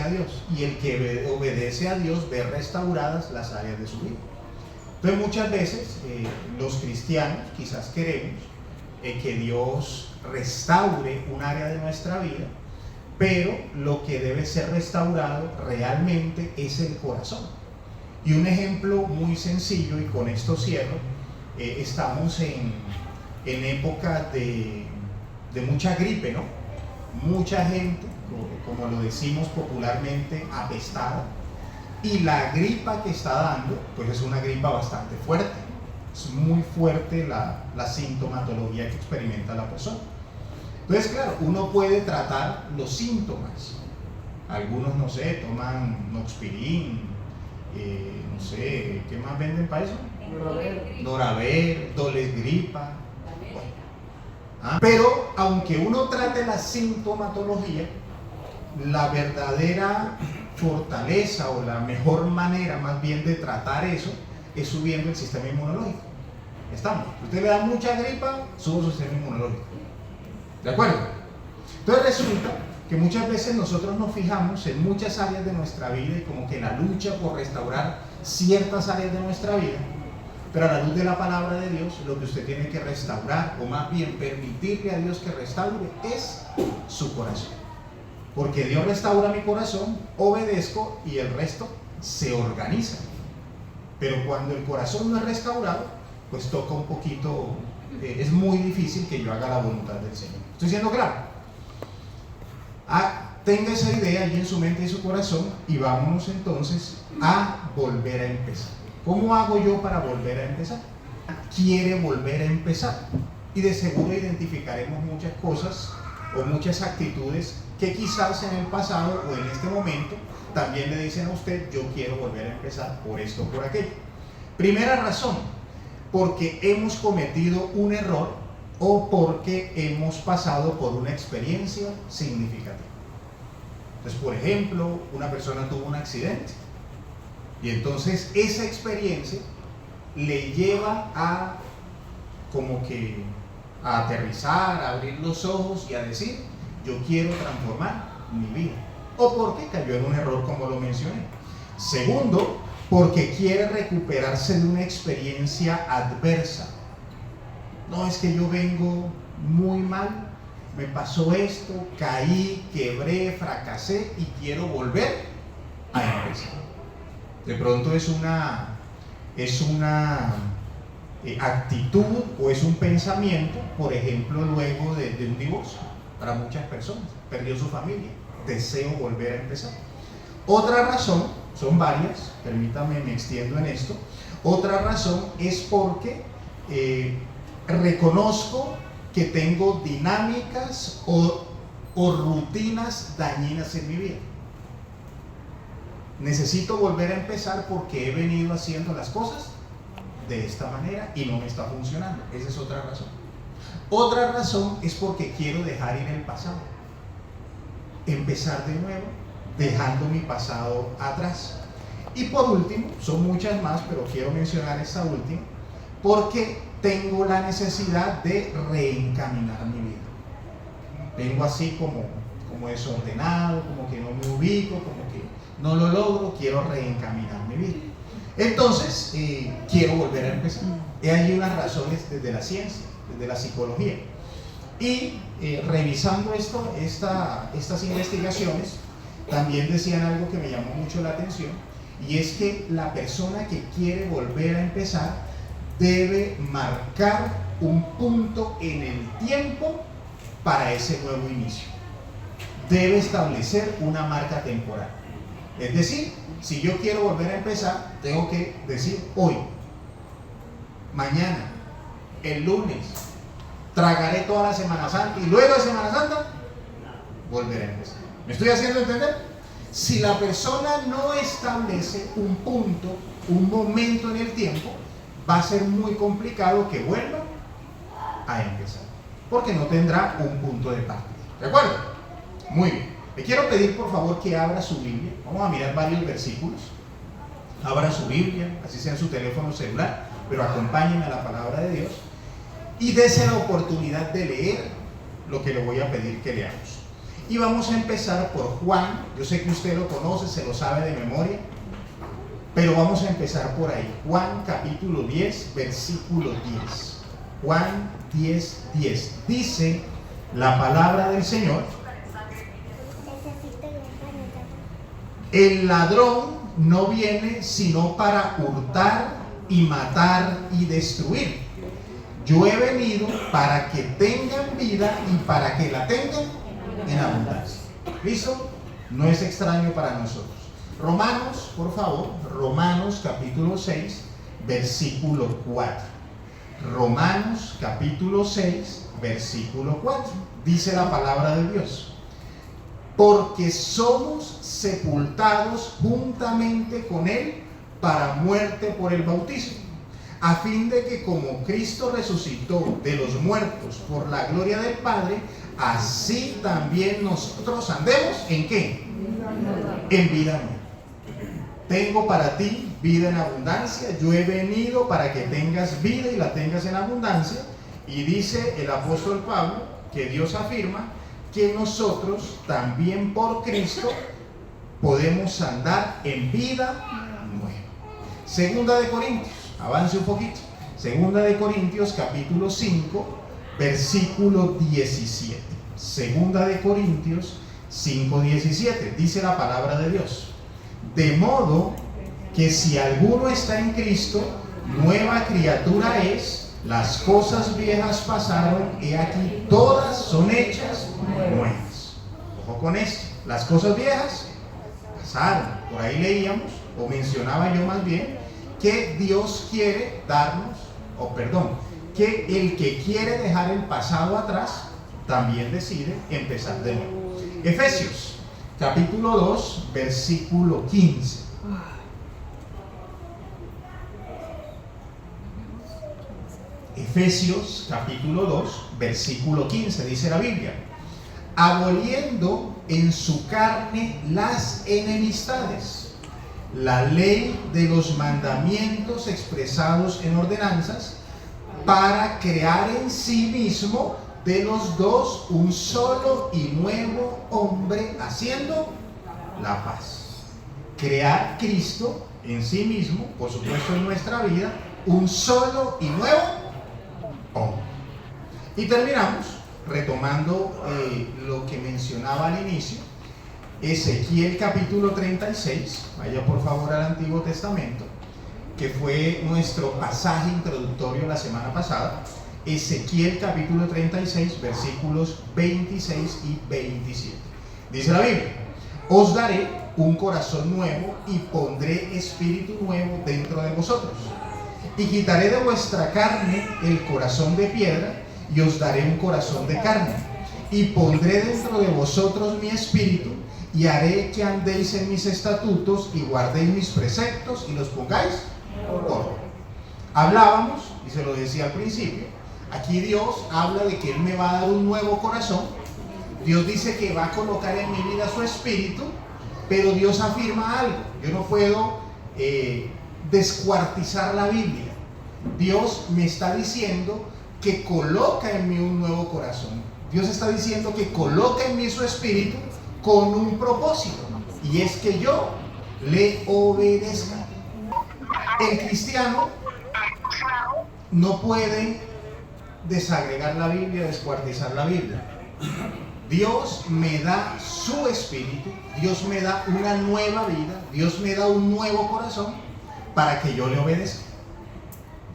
a Dios, y el que obedece a Dios ve restauradas las áreas de su vida. Entonces muchas veces los cristianos quizás queremos que Dios restaure un área de nuestra vida, pero lo que debe ser restaurado realmente es el corazón. Y un ejemplo muy sencillo, y con esto cierro, estamos en época de mucha gripe, ¿no? Mucha gente, como lo decimos popularmente, apestada, y la gripa que está dando, pues es una gripa bastante fuerte, es muy fuerte la sintomatología que experimenta la persona. Entonces, claro, uno puede tratar los síntomas. Algunos, no sé, toman Noxpirin, no sé, ¿qué más venden para eso? Noraver, Dolesgripa. Pero aunque uno trate la sintomatología, la verdadera fortaleza o la mejor manera más bien de tratar eso es subiendo el sistema inmunológico. Estamos. Usted le da mucha gripa, sube su sistema inmunológico. ¿De acuerdo? Entonces resulta que muchas veces nosotros nos fijamos en muchas áreas de nuestra vida y como que la lucha por restaurar ciertas áreas de nuestra vida, pero a la luz de la palabra de Dios, lo que usted tiene que restaurar, o más bien permitirle a Dios que restaure, es su corazón. Porque Dios restaura mi corazón, obedezco y el resto se organiza. Pero cuando el corazón no es restaurado, pues toca un poquito, es muy difícil que yo haga la voluntad del Señor. ¿Estoy siendo claro? Tenga esa idea allí en su mente y su corazón y vámonos entonces a volver a empezar. ¿Cómo hago yo para volver a empezar? Quiere volver a empezar y de seguro identificaremos muchas cosas o muchas actitudes que quizás en el pasado o en este momento también le dicen a usted: yo quiero volver a empezar por esto o por aquello. Primera razón, porque hemos cometido un error o porque hemos pasado por una experiencia significativa. Entonces, por ejemplo, una persona tuvo un accidente y entonces esa experiencia le lleva a como que a aterrizar, a abrir los ojos y a decir: yo quiero transformar mi vida. O porque cayó en un error, como lo mencioné. Segundo, porque quiere recuperarse de una experiencia adversa. No, es que yo vengo muy mal, me pasó esto, caí, quebré, fracasé y quiero volver a empezar. De pronto es una actitud o es un pensamiento, por ejemplo, luego de un divorcio. Para muchas personas, perdió su familia, deseo volver a empezar. Otra razón, son varias, permítame, me extiendo en esto. Otra razón es porque reconozco que tengo dinámicas o rutinas dañinas en mi vida. Necesito volver a empezar porque he venido haciendo las cosas de esta manera y no me está funcionando. Esa es otra razón. Otra razón es porque quiero dejar ir el pasado, empezar de nuevo, dejando mi pasado atrás. Y por último, son muchas más, pero quiero mencionar esta última, porque tengo la necesidad de reencaminar mi vida. Vengo así como desordenado, como que no me ubico, como que no lo logro, quiero reencaminar mi vida. Entonces, quiero volver a empezar. Hay unas razones desde la ciencia, desde la psicología. Y revisando estas investigaciones, también decían algo que me llamó mucho la atención, y es que la persona que quiere volver a empezar debe marcar un punto en el tiempo para ese nuevo inicio. Debe establecer una marca temporal. Es decir, si yo quiero volver a empezar, tengo que decir hoy, mañana, el lunes, tragaré toda la Semana Santa y luego de Semana Santa volveré a empezar. ¿Me estoy haciendo entender? Si la persona no establece un punto, un momento en el tiempo, va a ser muy complicado que vuelva a empezar, porque no tendrá un punto de partida. ¿De acuerdo? Muy bien. Le quiero pedir por favor que abra su Biblia. Vamos a mirar varios versículos. Abra su Biblia, así sea en su teléfono celular, pero acompáñenme a la palabra de Dios y dése la oportunidad de leer lo que le voy a pedir que leamos. Y vamos a empezar por Juan. Yo sé que usted lo conoce, se lo sabe de memoria, pero vamos a empezar por ahí. Juan capítulo 10, versículo 10. Juan 10, 10. Dice la palabra del Señor: el ladrón no viene sino para hurtar y matar y destruir. Yo he venido para que tengan vida y para que la tengan en abundancia. ¿Listo? No es extraño para nosotros. Romanos, por favor, Romanos capítulo 6, versículo 4. Romanos capítulo 6, versículo 4. Dice la palabra de Dios: porque somos sepultados juntamente con Él para muerte por el bautismo, a fin de que como Cristo resucitó de los muertos por la gloria del Padre, así también nosotros andemos ¿en qué? En vida nueva. Tengo para ti vida en abundancia. Yo he venido para que tengas vida y la tengas en abundancia. Y dice el apóstol Pablo que Dios afirma que nosotros también por Cristo podemos andar en vida nueva. Segunda de Corintios, avance un poquito. Segunda de Corintios capítulo 5, versículo 17. Segunda de Corintios 5, 17. Dice la palabra de Dios: de modo que si alguno está en Cristo, nueva criatura es, las cosas viejas pasaron, he aquí todas son hechas nuevas. Ojo con esto, las cosas viejas pasaron. Por ahí leíamos, o mencionaba yo más bien, que Dios quiere darnos, que el que quiere dejar el pasado atrás, también decide empezar de nuevo. Efesios, capítulo 2, versículo 15. Efesios, capítulo 2, versículo 15, dice la Biblia: aboliendo en su carne las enemistades, la ley de los mandamientos expresados en ordenanzas, para crear en sí mismo de los dos un solo y nuevo hombre, haciendo la paz. Crear Cristo en sí mismo, por supuesto en nuestra vida, un solo y nuevo hombre. Y terminamos retomando lo que mencionaba al inicio. Ezequiel capítulo 36, vaya por favor al Antiguo Testamento, que fue nuestro pasaje introductorio la semana pasada. Ezequiel capítulo 36, versículos 26 y 27. Dice la Biblia: os daré un corazón nuevo y pondré espíritu nuevo dentro de vosotros, y quitaré de vuestra carne el corazón de piedra y os daré un corazón de carne, y pondré dentro de vosotros mi espíritu, y haré que andéis en mis estatutos y guardéis mis preceptos y los pongáis por obra. Hablábamos, y se lo decía al principio, aquí Dios habla de que Él me va a dar un nuevo corazón. Dios dice que va a colocar en mi vida su espíritu, pero Dios afirma algo. Yo no puedo descuartizar la Biblia. Dios me está diciendo que coloca en mí un nuevo corazón. Dios está diciendo que coloca en mí su espíritu con un propósito, y es que yo le obedezca. El cristiano no puede desagregar la Biblia, descuartizar la Biblia. Dios me da su espíritu, Dios me da una nueva vida, Dios me da un nuevo corazón para que yo le obedezca.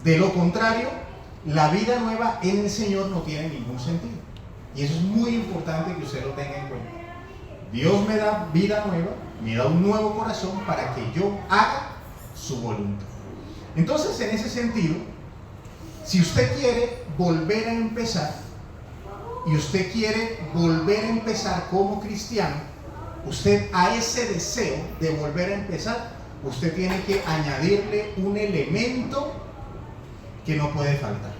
De lo contrario, la vida nueva en el Señor no tiene ningún sentido. Y eso es muy importante que usted lo tenga en cuenta. Dios me da vida nueva, me da un nuevo corazón para que yo haga su voluntad. Entonces, en ese sentido, si usted quiere volver a empezar, y usted quiere volver a empezar como cristiano, usted a ese deseo de volver a empezar, usted tiene que añadirle un elemento que no puede faltar,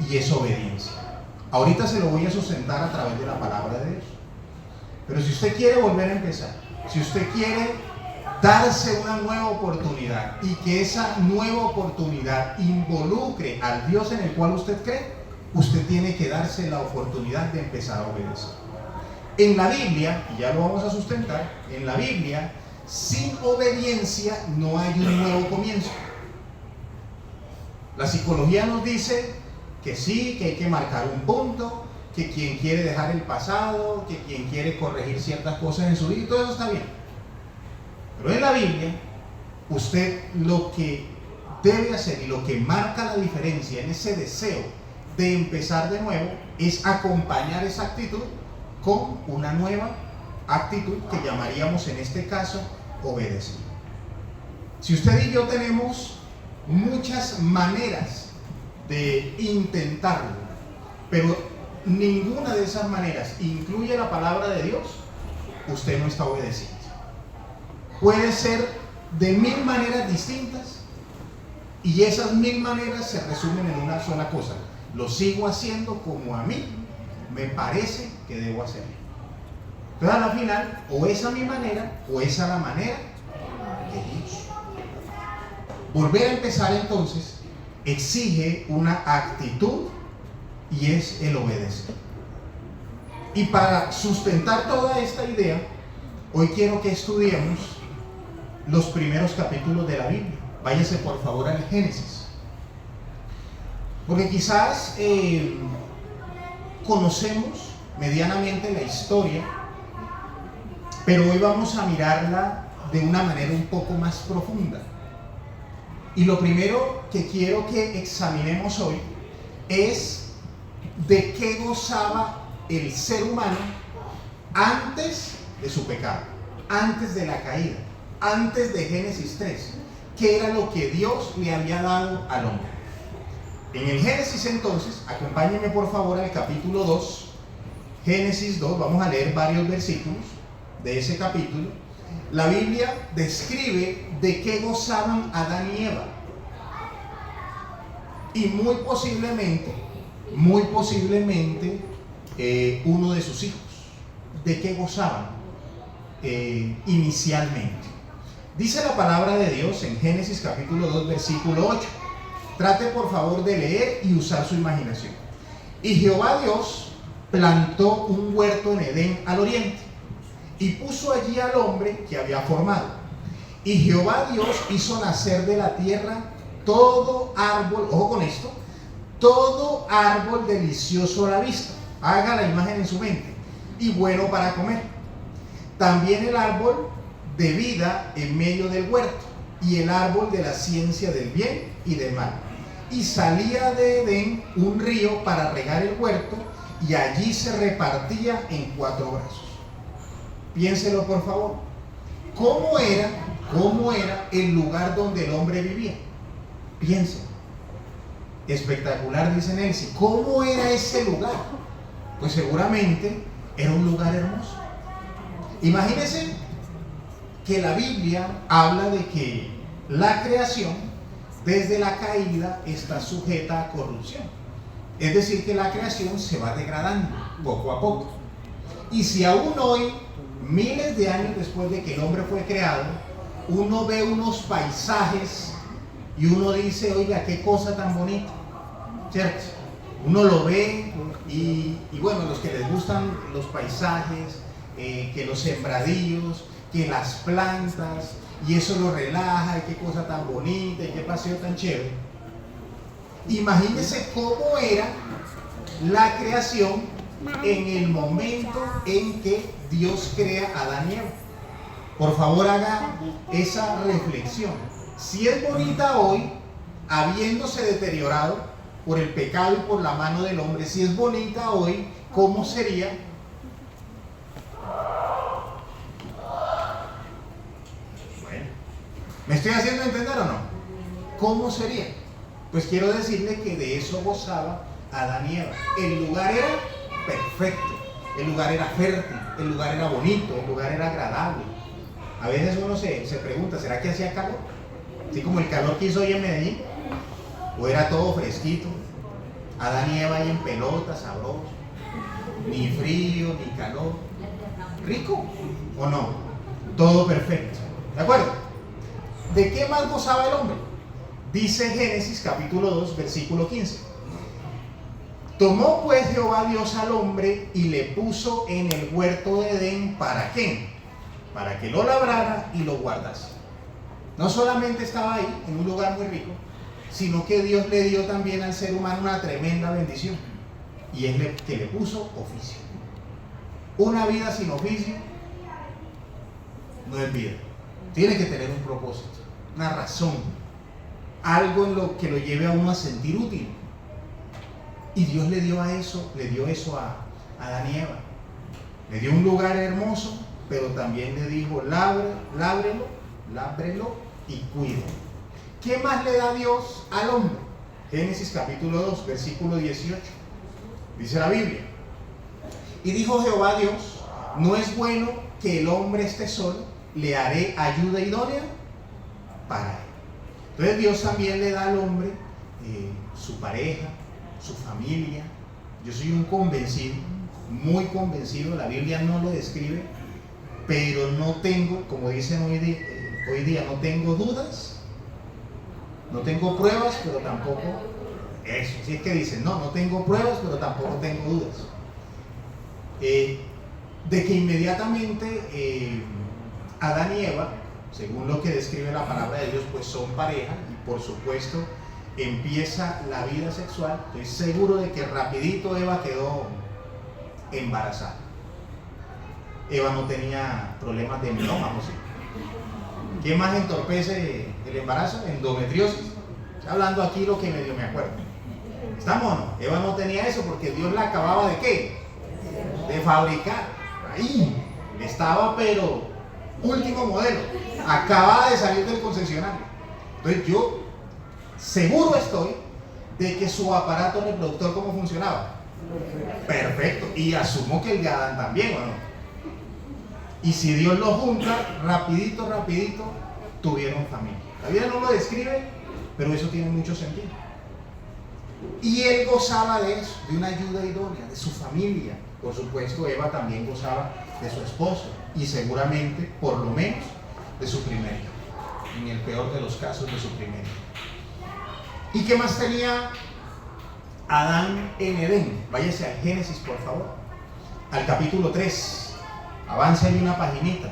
y es obediencia. Ahorita se lo voy a sustentar a través de la palabra de Dios. Pero si usted quiere volver a empezar, si usted quiere darse una nueva oportunidad y que esa nueva oportunidad involucre al Dios en el cual usted cree, usted tiene que darse la oportunidad de empezar a obedecer. En la Biblia, y ya lo vamos a sustentar, en la Biblia, sin obediencia no hay un nuevo comienzo. La psicología nos dice que sí, que hay que marcar un punto, que quien quiere dejar el pasado, que quien quiere corregir ciertas cosas en su vida, y todo eso está bien. Pero en la Biblia, usted lo que debe hacer y lo que marca la diferencia en ese deseo de empezar de nuevo es acompañar esa actitud con una nueva actitud que llamaríamos en este caso obedecer. Si usted y yo tenemos muchas maneras de intentarlo, pero ninguna de esas maneras incluye la palabra de Dios, usted no está obedeciendo. Puede ser de 1000 maneras distintas y esas 1000 maneras se resumen en una sola cosa: lo sigo haciendo como a mí me parece que debo hacerlo. Entonces, al final, o esa es mi manera o esa es la manera de Dios. Volver a empezar entonces exige una actitud y es el obedecer. Y para sustentar toda esta idea, hoy quiero que estudiemos los primeros capítulos de la Biblia. Váyase por favor al Génesis. Porque quizás conocemos medianamente la historia, pero hoy vamos a mirarla de una manera un poco más profunda. Y lo primero que quiero que examinemos hoy es de qué gozaba el ser humano antes de su pecado, antes de la caída, antes de Génesis 3. ¿Qué era lo que Dios le había dado al hombre? En el Génesis entonces, acompáñenme por favor al capítulo 2, Génesis 2, vamos a leer varios versículos de ese capítulo. La Biblia describe de qué gozaban Adán y Eva. Y muy posiblemente uno de sus hijos. ¿De qué gozaban inicialmente? Dice la palabra de Dios en Génesis capítulo 2, versículo 8. Trate por favor de leer y usar su imaginación. Y Jehová Dios plantó un huerto en Edén al oriente y puso allí al hombre que había formado. Y Jehová Dios hizo nacer de la tierra todo árbol, ojo con esto, todo árbol delicioso a la vista. Haga la imagen en su mente. Y bueno para comer. También el árbol de vida en medio del huerto y el árbol de la ciencia del bien y del mal. Y salía de Edén un río para regar el huerto y allí se repartía en 4 brazos. Piénselo por favor. ¿Cómo era el lugar donde el hombre vivía? Piénselo. Espectacular, dice Nelson. ¿Cómo era ese lugar? Pues seguramente era un lugar hermoso. Imagínense que la Biblia habla de que la creación desde la caída está sujeta a corrupción. Es decir, que la creación se va degradando poco a poco. Y si aún hoy, miles de años después de que el hombre fue creado, uno ve unos paisajes y uno dice, oiga, qué cosa tan bonita, ¿cierto? Uno lo ve y bueno, los que les gustan los paisajes, que los sembradíos, que las plantas, y eso lo relaja, y qué cosa tan bonita, y qué paseo tan chévere. Imagínense cómo era la creación en el momento en que Dios crea a Adán y Eva. Por favor, haga esa reflexión. Si es bonita hoy, habiéndose deteriorado por el pecado y por la mano del hombre, si es bonita hoy, ¿cómo sería? Bueno, ¿me estoy haciendo entender o no? ¿Cómo sería? Pues quiero decirle que de eso gozaba Adán y Eva. El lugar era perfecto, el lugar era fértil, el lugar era bonito, el lugar era agradable. A veces uno se pregunta, ¿será que hacía calor? Así como el calor que hizo hoy en Medellín, o era todo fresquito, Adán y Eva ahí en pelota, sabroso, ni frío, ni calor, rico, ¿o no? Todo perfecto, ¿de acuerdo? ¿De qué más gozaba el hombre? Dice Génesis capítulo 2, versículo 15. Tomó pues Jehová Dios al hombre y le puso en el huerto de Edén, ¿para qué? Para que lo labrara y lo guardase. No solamente estaba ahí, en un lugar muy rico, sino que Dios le dio también al ser humano una tremenda bendición. Y es que le puso oficio. Una vida sin oficio no es vida. Tiene que tener un propósito, una razón, algo en lo que lo lleve a uno a sentir útil. Y Dios le dio eso a Adán y Eva. Le dio un lugar hermoso, pero también le dijo, lábrelo y cuídelo. ¿Qué más le da Dios al hombre? Génesis capítulo 2, versículo 18. Dice la Biblia: y dijo Jehová Dios, no es bueno que el hombre esté solo, le haré ayuda idónea para él. Entonces Dios también le da al hombre su pareja, su familia. Yo soy un convencido, muy convencido, la Biblia no lo describe, pero no tengo, como dicen hoy día, no tengo dudas, no tengo pruebas, pero tampoco eso. Si es que dicen, no tengo pruebas, pero tampoco tengo dudas. De que inmediatamente Adán y Eva, según lo que describe la palabra de Dios, pues son pareja, y por supuesto empieza la vida sexual. Estoy seguro de que rapidito Eva quedó embarazada. Eva no tenía problemas de mieloma, ¿no? ¿Sí? ¿Qué más entorpece el embarazo? Endometriosis. Estoy hablando aquí lo que medio me acuerdo. ¿Estamos o no? Eva no tenía eso porque Dios la acababa de ¿qué? De fabricar. Ahí estaba, pero último modelo. Acababa de salir del concesionario. Entonces yo seguro estoy de que su aparato reproductor, ¿cómo funcionaba? Perfecto. Y asumo que el de Adán también, ¿o no? Y si Dios lo junta, rapidito tuvieron familia. La Biblia no lo describe, pero eso tiene mucho sentido. Y él gozaba de eso, de una ayuda idónea, de su familia. Por supuesto, Eva también gozaba de su esposo y seguramente, por lo menos, de su primer hijo. En el peor de los casos, de su primer hijo. ¿Y qué más tenía Adán en Edén? Váyase al Génesis, por favor, al capítulo 3. Avanza ahí una paginita.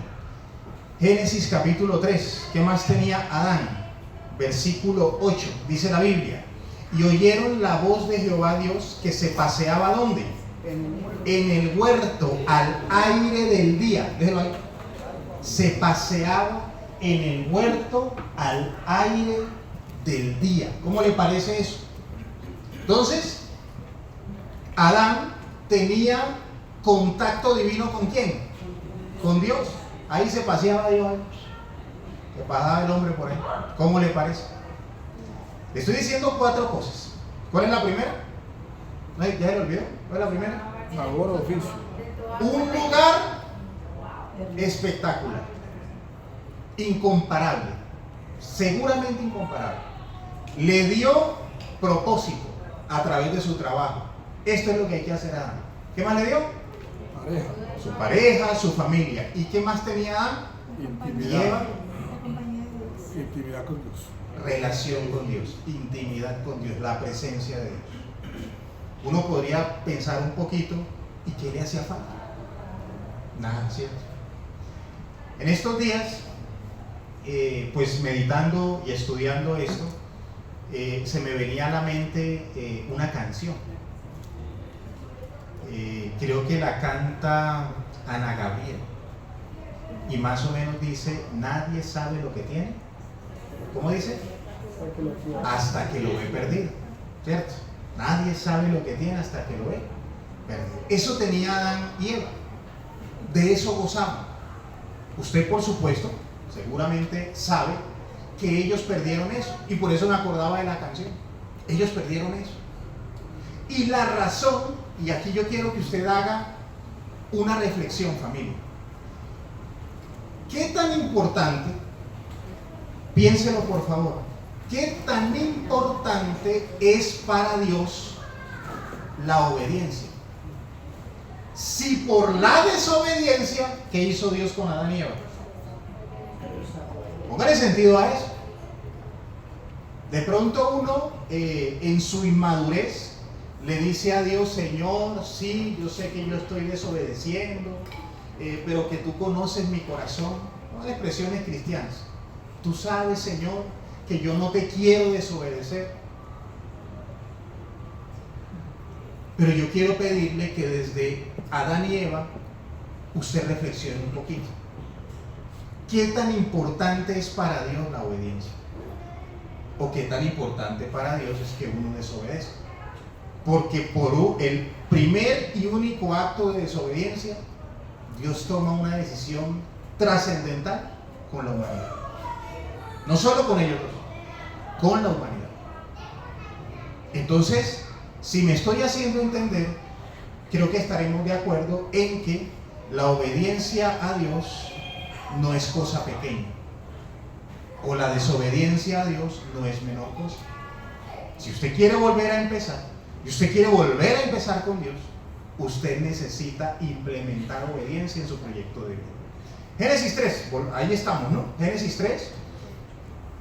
Génesis capítulo 3. ¿Qué más tenía Adán? Versículo 8. Dice la Biblia: y oyeron la voz de Jehová Dios que se paseaba ¿dónde? En el huerto al aire del día. Déjelo ahí. Se paseaba en el huerto al aire del día. ¿Cómo le parece eso? Entonces, Adán tenía contacto divino ¿con quién? Con Dios. Ahí se paseaba Dios. Se pasaba el hombre por ahí. ¿Cómo le parece? Le estoy diciendo 4 cosas. ¿Cuál es la primera? ¿Ya se lo olvidó? ¿Cuál es la primera? Labor, oficio. Un lugar espectacular, incomparable, seguramente incomparable. Le dio propósito a través de su trabajo. Esto es lo que hay que hacer a Adán. ¿Qué más le dio? Pareja. Su pareja, su familia. ¿Y qué más tenía Adán? Intimidad. Intimidad con Dios. Relación con Dios, intimidad con Dios, la presencia de Dios. Uno podría pensar un poquito, ¿y qué le hacía falta? Nada, ¿cierto? En estos días, pues meditando y estudiando esto, se me venía a la mente una canción. Creo que la canta Ana Gabriel, y más o menos dice: nadie sabe lo que tiene. ¿Cómo dice? Hasta que lo ve perdido, ¿cierto? Nadie sabe lo que tiene hasta que lo ve perdido. Eso tenía Adán y Eva. De eso gozaban. Usted, por supuesto, seguramente sabe que ellos perdieron eso. Y por eso me acordaba de la canción. Ellos perdieron eso. Y la razón, y aquí yo quiero que usted haga una reflexión, familia. ¿Qué tan importante? Piénselo por favor. ¿Qué tan importante es para Dios la obediencia? Si por la desobediencia, ¿qué hizo Dios con Adán y Eva? Póngale sentido a eso. De pronto uno, en su inmadurez, le dice a Dios: Señor, sí, yo sé que yo estoy desobedeciendo, pero que tú conoces mi corazón. No son expresiones cristianas. Tú sabes, Señor, que yo no te quiero desobedecer. Pero yo quiero pedirle que desde Adán y Eva usted reflexione un poquito. ¿Qué tan importante es para Dios la obediencia? ¿O qué tan importante para Dios es que uno desobedezca? Porque por el primer y único acto de desobediencia, Dios toma una decisión trascendental con la humanidad. No solo con ellos dos, con la humanidad. Entonces, si me estoy haciendo entender, creo que estaremos de acuerdo en que la obediencia a Dios no es cosa pequeña, o la desobediencia a Dios no es menor cosa. Si usted quiere volver a empezar, y usted quiere volver a empezar con Dios, usted necesita implementar obediencia en su proyecto de vida. Génesis 3, ahí estamos, ¿no? Génesis 3.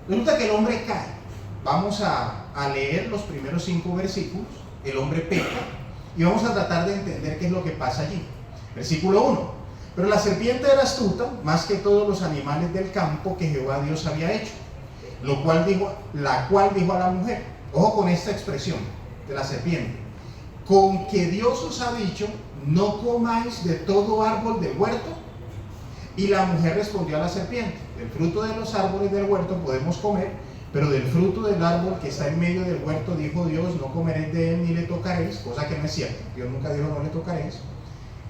Resulta que el hombre cae. Vamos a leer los primeros 5 versículos. El hombre peca y vamos a tratar de entender qué es lo que pasa allí. Versículo 1. Pero la serpiente era astuta más que todos los animales del campo que Jehová Dios había hecho, la cual dijo a la mujer, ojo con esta expresión de la serpiente: con que Dios os ha dicho, no comáis de todo árbol del huerto. Y la mujer respondió a la serpiente: del fruto de los árboles del huerto podemos comer, pero del fruto del árbol que está en medio del huerto, dijo Dios, no comeréis de él ni le tocaréis, cosa que no es cierto. Dios nunca dijo no le tocaréis.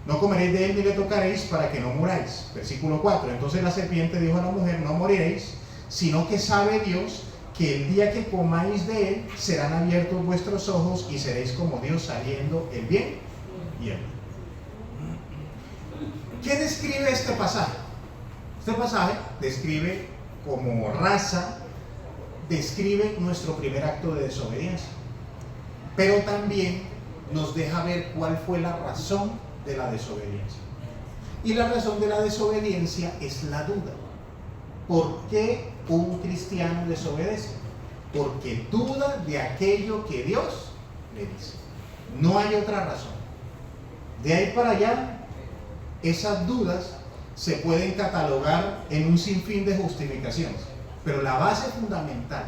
No comeréis de él ni le tocaréis para que no muráis. Versículo 4. Entonces la serpiente dijo a la mujer: no moriréis, sino que sabe Dios que el día que comáis de él serán abiertos vuestros ojos y seréis como Dios, sabiendo el bien y el mal. ¿Qué describe este pasaje? Este pasaje describe como raza, describe nuestro primer acto de desobediencia, pero también nos deja ver cuál fue la razón de la desobediencia. Y la razón de la desobediencia es la duda. ¿Por qué un cristiano desobedece? Porque duda de aquello que Dios le dice. No hay otra razón. De ahí para allá, esas dudas se pueden catalogar en un sinfín de justificaciones, pero la base fundamental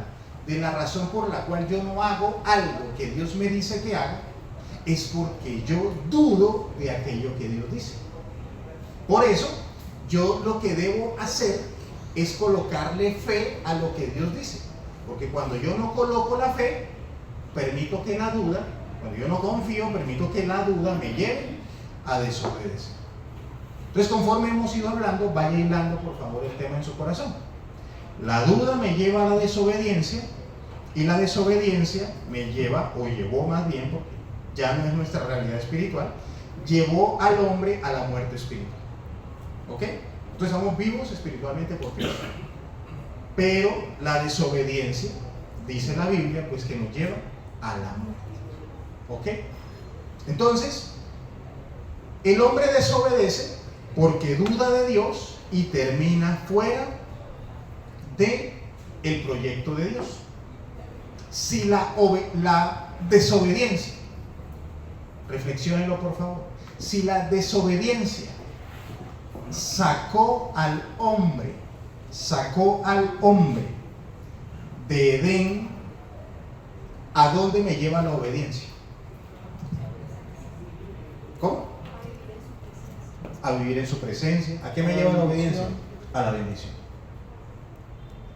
de la razón por la cual yo no hago algo que Dios me dice que haga es porque yo dudo de aquello que Dios dice. Por eso, yo lo que debo hacer es colocarle fe a lo que Dios dice, porque cuando yo no coloco la fe, permito que la duda, cuando yo no confío, permito que la duda me lleve a desobedecer. Entonces, conforme hemos ido hablando, vaya hilando por favor el tema en su corazón. La duda me lleva a la desobediencia, y la desobediencia me lleva, o llevó más bien, porque ya no es nuestra realidad espiritual, llevó al hombre a la muerte espiritual. ¿Ok? Entonces estamos vivos espiritualmente por Cristo. Pero la desobediencia, dice la Biblia, pues que nos lleva a la muerte. ¿Ok? Entonces, el hombre desobedece porque duda de Dios y termina fuera del proyecto de Dios. Si la desobediencia, reflexiónenlo por favor, si la desobediencia sacó al hombre de Edén, ¿a dónde me lleva la obediencia? ¿Cómo? A vivir en su presencia. ¿A qué me lleva la obediencia? A la bendición.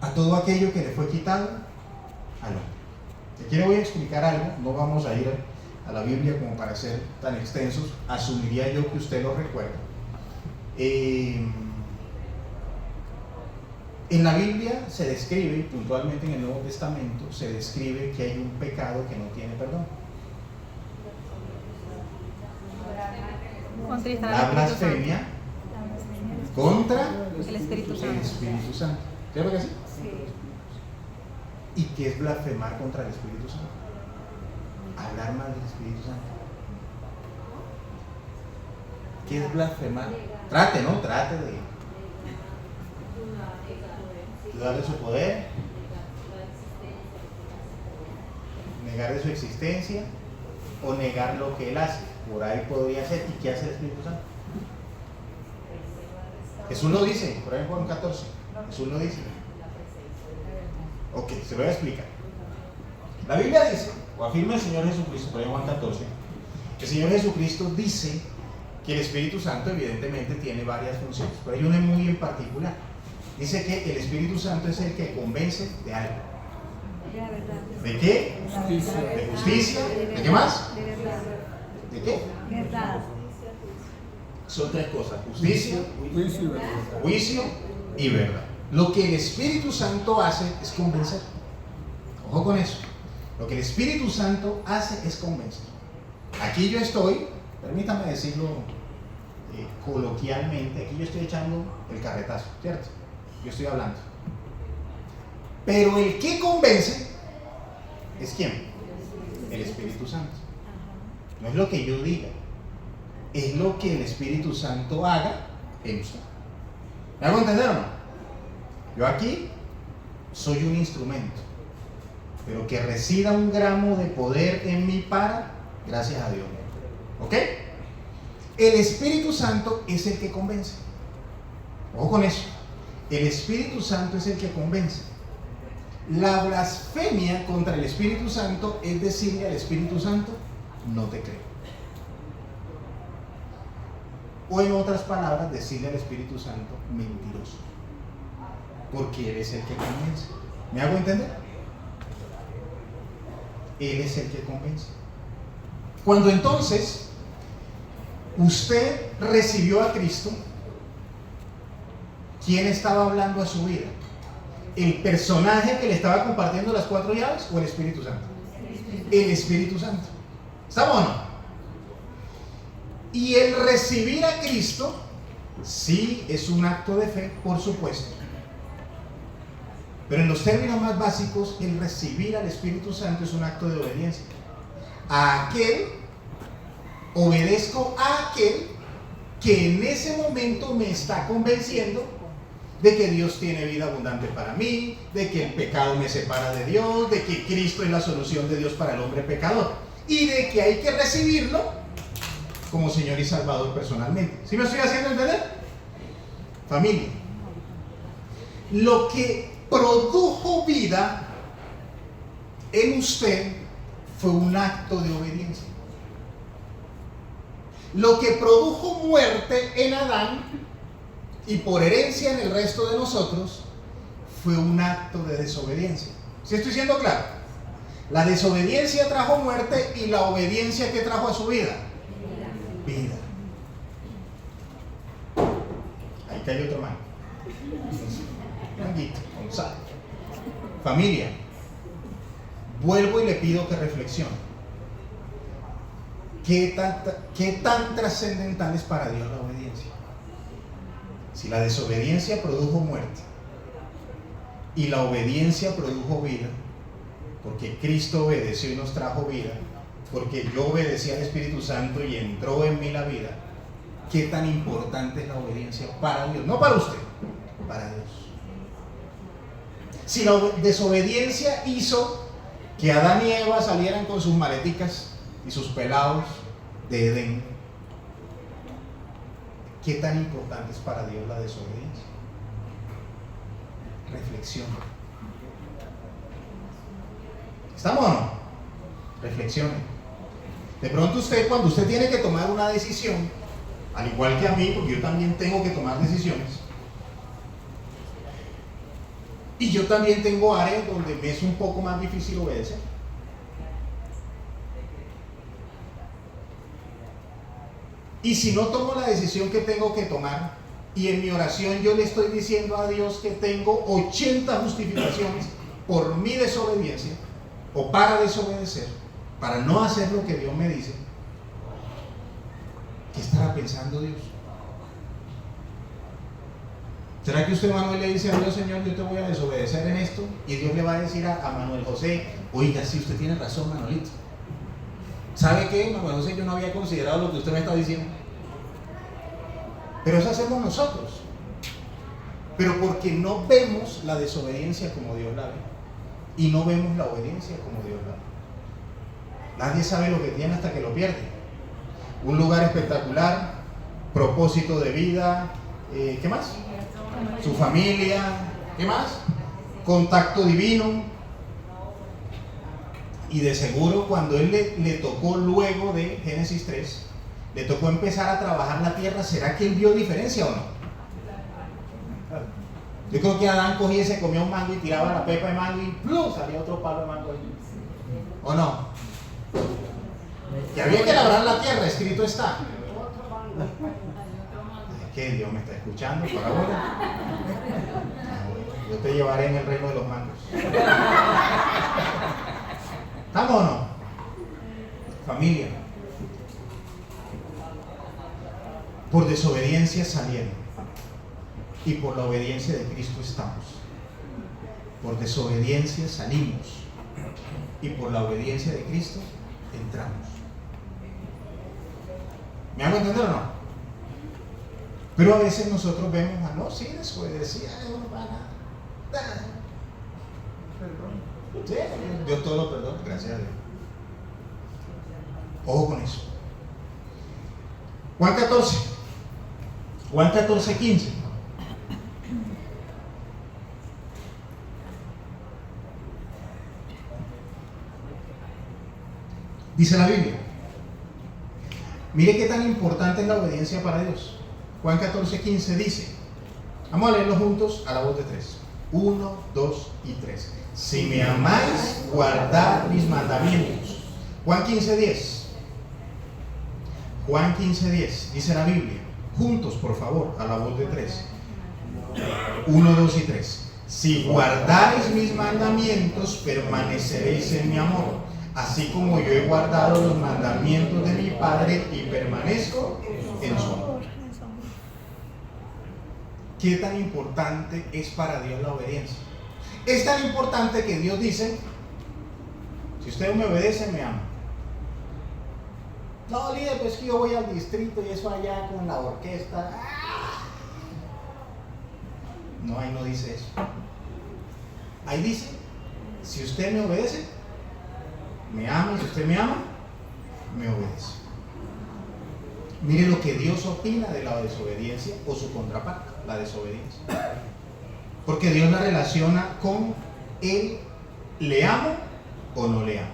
A todo aquello que le fue quitado al hombre. Aquí le voy a explicar algo, no vamos a ir a la Biblia como para ser tan extensos, asumiría yo que usted lo recuerda. En la Biblia se describe, y puntualmente en el Nuevo Testamento, se describe que hay un pecado que no tiene perdón. La blasfemia contra el Espíritu Santo. ¿Cierto que sí? Sí. ¿Y qué es blasfemar contra el Espíritu Santo? Hablar mal del Espíritu Santo. ¿Qué es blasfemar? Trate de dudar de su poder, negar de su existencia, o negar lo que Él hace. Por ahí podría ser. ¿Y qué hace el Espíritu Santo? Jesús lo dice, por ahí en Juan 14. Jesús lo dice. Ok, se lo voy a explicar. La Biblia dice, o afirma el Señor Jesucristo, por ahí en Juan 14, el Señor Jesucristo dice que el Espíritu Santo evidentemente tiene varias funciones, pero hay una muy en particular. Dice que el Espíritu Santo es el que convence de algo. ¿De qué? Justicia. De justicia. ¿De qué más? De verdad. ¿De qué? Verdad. Son tres cosas: justicia, Juicio y verdad. juicio y verdad. Lo que el Espíritu Santo hace es convencer. Ojo con eso. Lo que el Espíritu Santo hace es convencer. Aquí yo estoy, permítame decirlo coloquialmente, aquí yo estoy echando el carretazo, ¿cierto? Yo estoy hablando. Pero el que convence es ¿quién? El Espíritu Santo. No es lo que yo diga, es lo que el Espíritu Santo haga en usted. ¿Me hago entender o no? Yo aquí soy un instrumento, pero que resida un gramo de poder en mí para, gracias a Dios. ¿Ok? El Espíritu Santo es el que convence. Ojo con eso. El Espíritu Santo es el que convence. La blasfemia contra el Espíritu Santo es decirle al Espíritu Santo, no te creo. O en otras palabras, decirle al Espíritu Santo, mentiroso. Porque Él es el que convence. ¿Me hago entender? Él es el que convence. Cuando entonces usted recibió a Cristo, ¿quién estaba hablando a su vida? ¿El personaje que le estaba compartiendo las 4 llaves o el Espíritu Santo? El Espíritu Santo. ¿Estamos o no? Y el recibir a Cristo, sí, es un acto de fe, por supuesto. Pero en los términos más básicos, el recibir al Espíritu Santo es un acto de obediencia. A aquel, obedezco a aquel que en ese momento me está convenciendo de que Dios tiene vida abundante para mí, de que el pecado me separa de Dios, de que Cristo es la solución de Dios para el hombre pecador y de que hay que recibirlo como Señor y Salvador personalmente. ¿Sí me estoy haciendo entender? Familia, lo que produjo vida en usted fue un acto de obediencia. Lo que produjo muerte en Adán y por herencia en el resto de nosotros fue un acto de desobediencia. ¿Sí estoy siendo claro? La desobediencia trajo muerte y la obediencia, ¿qué trajo a su vida? Vida. Ahí cae otro mano. Manguito, Gonzalo. Familia, vuelvo y le pido que reflexione. ¿Qué tan trascendental es para Dios la obediencia? Si la desobediencia produjo muerte y la obediencia produjo vida, porque Cristo obedeció y nos trajo vida, porque yo obedecí al Espíritu Santo y entró en mí la vida, ¿qué tan importante es la obediencia para Dios? No para usted, para Dios. Si la desobediencia hizo que Adán y Eva salieran con sus maleticas y sus pelados de Edén, ¿qué tan importante es para Dios la desobediencia? Reflexión. ¿Estamos o no? Reflexione. De pronto usted, cuando usted tiene que tomar una decisión, al igual que a mí, porque yo también tengo que tomar decisiones, y yo también tengo áreas donde me es un poco más difícil obedecer. Y si no tomo la decisión que tengo que tomar, y en mi oración yo le estoy diciendo a Dios que tengo 80 justificaciones por mi desobediencia, o para desobedecer, para no hacer lo que Dios me dice, ¿qué estará pensando Dios? ¿Será que usted, Manuel, le dice a Dios, Señor, yo te voy a desobedecer en esto? Y Dios le va a decir a Manuel José, oiga, sí, usted tiene razón, Manuelito. ¿Sabe qué, Manuel José? Yo no había considerado lo que usted me está diciendo. Pero eso hacemos nosotros. Pero porque no vemos la desobediencia como Dios la ve. Y no vemos la obediencia como Dios la ve. Nadie sabe lo que tiene hasta que lo pierde. Un lugar espectacular, propósito de vida, ¿qué más? Su familia, ¿qué más? Contacto divino. Y de seguro cuando él le tocó luego de Génesis 3, le tocó empezar a trabajar la tierra, ¿será que él vio diferencia o no? Yo creo que Adán cogía y se comía un mango y tiraba la pepa de mango y ¡plum! Salía otro palo de mango ahí. ¿O no? Y había que labrar la tierra, escrito está. Es que Dios me está escuchando, por ahora. Yo te llevaré en el reino de los mangos. ¿Estamos o no? Familia. Por desobediencia salieron. Y por la obediencia de Cristo estamos. Por desobediencia salimos. Y por la obediencia de Cristo entramos. ¿Me hago entender o no? Pero a veces nosotros vemos, no, sí, desobedecía, perdón. Sí, Dios todo lo perdona, gracias a Dios. Ojo con eso. Juan 14. Juan 14, 15. Dice la Biblia. Mire qué tan importante es la obediencia para Dios. Juan 14, 15 dice, vamos a leerlo juntos a la voz de 3. 1, 2 y 3. Si me amáis, guardad mis mandamientos. Juan 15, 10. Juan 15, 10. Dice la Biblia. Juntos, por favor, a la voz de 3. 1, 2 y 3. Si guardáis mis mandamientos, permaneceréis en mi amor, así como yo he guardado los mandamientos de mi Padre y permanezco en su amor. ¿Qué tan importante es para Dios la obediencia? Es tan importante que Dios dice, si usted me obedece, me ama. No, líder, pues que yo voy al distrito y eso allá con la orquesta. No, ahí no dice eso. Ahí dice, si usted me obedece, me ama, y si usted me ama, me obedece. Mire lo que Dios opina de la desobediencia o su contraparte, la desobediencia. Porque Dios la relaciona con él, ¿le amo o no le amo?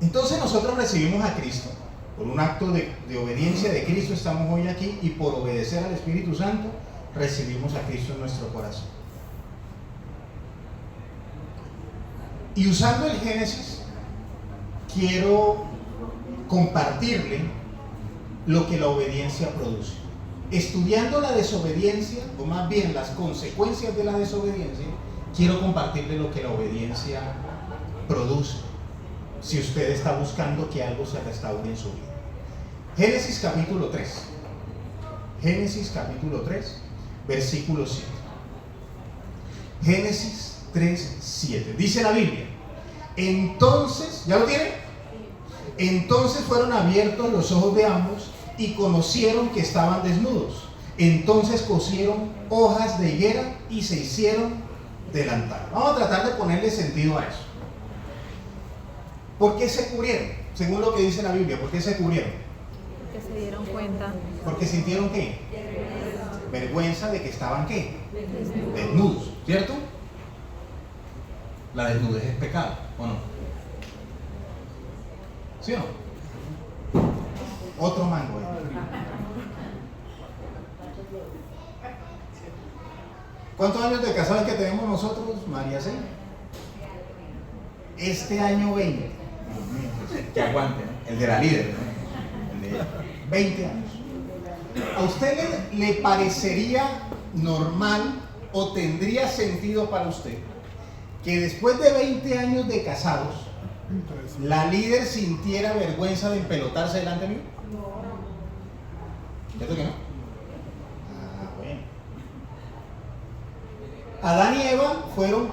Entonces nosotros recibimos a Cristo. Por un acto de obediencia de Cristo estamos hoy aquí, y por obedecer al Espíritu Santo recibimos a Cristo en nuestro corazón. Y usando el Génesis, quiero compartirle lo que la obediencia produce. Estudiando la desobediencia, o más bien las consecuencias de la desobediencia, quiero compartirle lo que la obediencia produce, si usted está buscando que algo se restaure en su vida. Génesis capítulo 3. Génesis capítulo 3, versículo 7. Génesis 3, 7. Dice la Biblia. Entonces, ¿ya lo tiene? Entonces fueron abiertos los ojos de ambos y conocieron que estaban desnudos. Entonces cosieron hojas de higuera y se hicieron delantal. Vamos a tratar de ponerle sentido a eso. ¿Por qué se cubrieron? Según lo que dice la Biblia, ¿por qué se cubrieron? Porque se dieron cuenta. Porque sintieron ¿qué? Vergüenza de que estaban ¿qué? Desnudos, ¿cierto? La desnudez es pecado, ¿o no? ¿Sí o no? Otro mango. ¿Cuántos años de casados que tenemos nosotros, María C? Este año 20. Que aguante, ¿no? El de la líder, ¿no? El de 20 años. ¿A usted le parecería normal o tendría sentido para usted que después de 20 años de casados la líder sintiera vergüenza de empelotarse delante de mí? ¿Cierto que no? Bueno. Adán y Eva fueron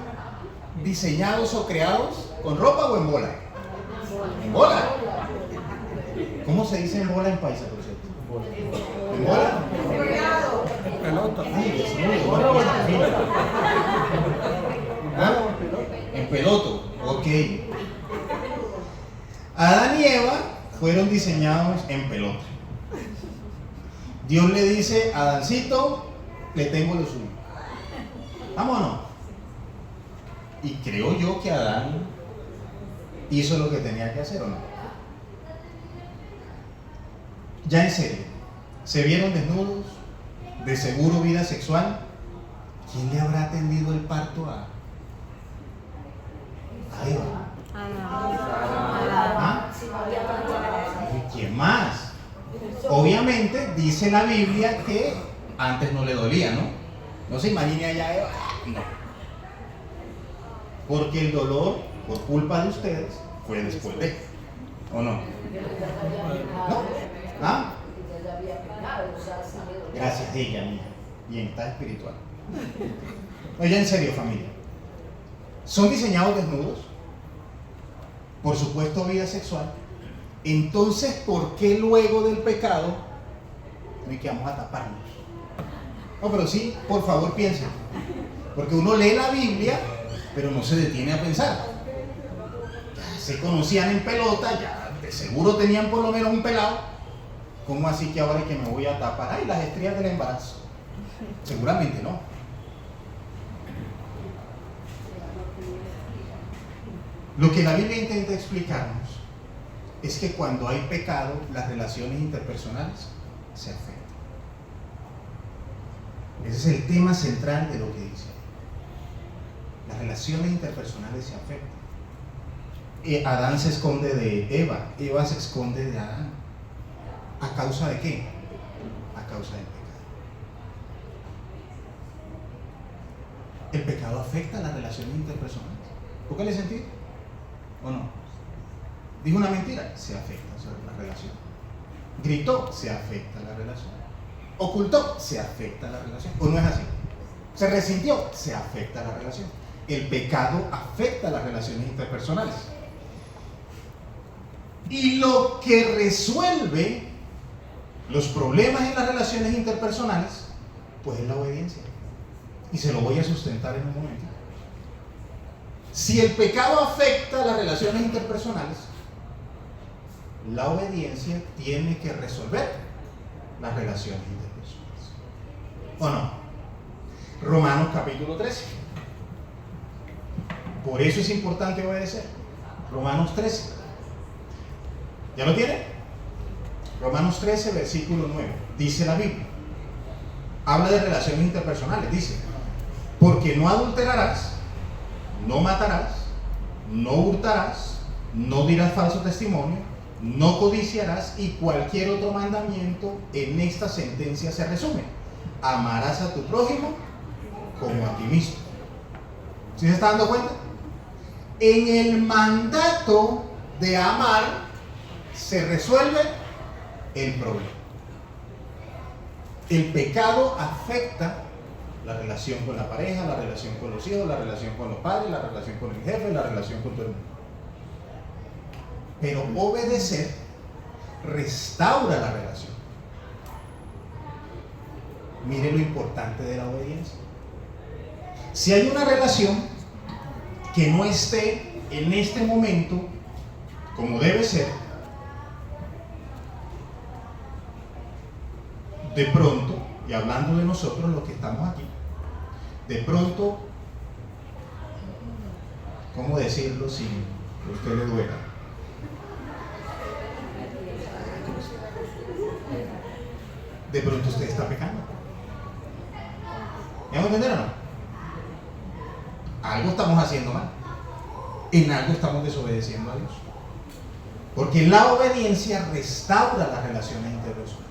diseñados o creados con ropa o en bola. En bola. ¿Cómo se dice en bola en paisa, por cierto? ¿En bola? Pelota. Ay, desnudo. ¿Ah? En peloto, ok. Eva fueron diseñados en pelota. Dios le dice a Adancito, le tengo lo suyo. Vámonos. Y creo yo que Adán hizo lo que tenía que hacer, ¿o no? Ya en serio, se vieron desnudos, de seguro vida sexual. ¿Quién le habrá atendido el parto a Eva? ¿Ah? ¿Quién más? Obviamente dice la Biblia que antes no le dolía, ¿no? No se imagine allá Eva. No. Porque el dolor, por culpa de ustedes, fue después de. ¿O no? ¿No? ¿Ah? Gracias, ella mía. Bien, está espiritual. Oye, en serio, familia. Son diseñados desnudos. Por supuesto, vida sexual. Entonces, ¿por qué luego del pecado no hay que vamos a taparnos? No, pero sí, por favor, piensen. Porque uno lee la Biblia, pero no se detiene a pensar. Ya se conocían en pelota, ya de seguro tenían por lo menos un pelado. ¿Cómo así que ahora es que me voy a tapar? Ay, las estrías del embarazo. Seguramente no. Lo que la Biblia intenta explicarnos es que cuando hay pecado, las relaciones interpersonales se afectan. Ese es el tema central de lo que dice. Las relaciones interpersonales se afectan. Adán se esconde de Eva, Eva se esconde de Adán. ¿A causa de qué? A causa del pecado. El pecado afecta a las relaciones interpersonales. ¿Póngale sentido? ¿O no? Dijo una mentira, se afecta sobre la relación. Gritó, se afecta a la relación. Ocultó, se afecta a la relación. ¿O no es así? Se resintió, se afecta a la relación. El pecado afecta a las relaciones interpersonales. Y lo que resuelve los problemas en las relaciones interpersonales, pues es la obediencia. Y se lo voy a sustentar en un momento. Si el pecado afecta a las relaciones interpersonales, la obediencia tiene que resolver las relaciones interpersonales. ¿O no? Romanos capítulo 13. Por eso es importante obedecer. Romanos 13. ¿Ya lo tiene? Romanos 13, versículo 9. Dice la Biblia. Habla de relaciones interpersonales. Dice, porque no adulterarás, no matarás, no hurtarás, no dirás falso testimonio, no codiciarás, y cualquier otro mandamiento en esta sentencia se resume: amarás a tu prójimo como a ti mismo. ¿Sí se está dando cuenta? En el mandato de amar se resuelve el problema. El pecado afecta la relación con la pareja, la relación con los hijos, la relación con los padres, la relación con el jefe, la relación con todo el mundo. Pero obedecer restaura la relación. Mire lo importante de la obediencia. Si hay una relación que no esté en este momento como debe ser, de pronto, y hablando de nosotros los que estamos aquí, de pronto, ¿cómo decirlo sin que a usted le duela? De pronto usted está pecando. ¿Me van a entender o no? Algo estamos haciendo mal. En algo estamos desobedeciendo a Dios. Porque la obediencia restaura las relaciones interpersonales.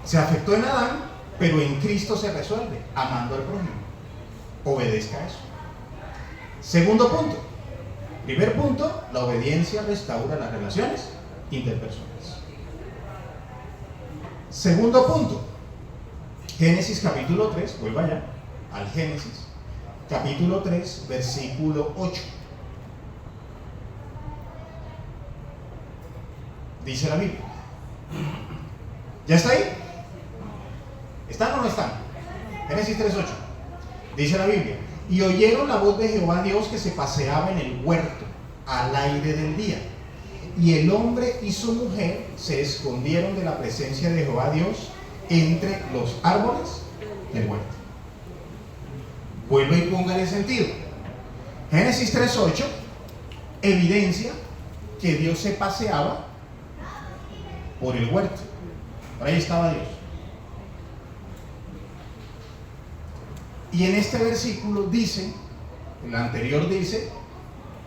Se afectó en Adán, pero en Cristo se resuelve, amando al prójimo. Obedezca a eso. Segundo punto. Primer punto, la obediencia restaura las relaciones interpersonales. Segundo punto, Génesis capítulo 3, vuelva allá al Génesis, capítulo 3, versículo 8. Dice la Biblia. ¿Ya está ahí? ¿Están o no están? Génesis 3:8. Dice la Biblia: y oyeron la voz de Jehová Dios que se paseaba en el huerto al aire del día. y el hombre y su mujer se escondieron de la presencia de Jehová Dios entre los árboles del huerto. Vuelvo y póngale sentido. Génesis 3:8 evidencia que Dios se paseaba por el huerto. Por ahí estaba Dios. Y en este versículo dice, el anterior dice,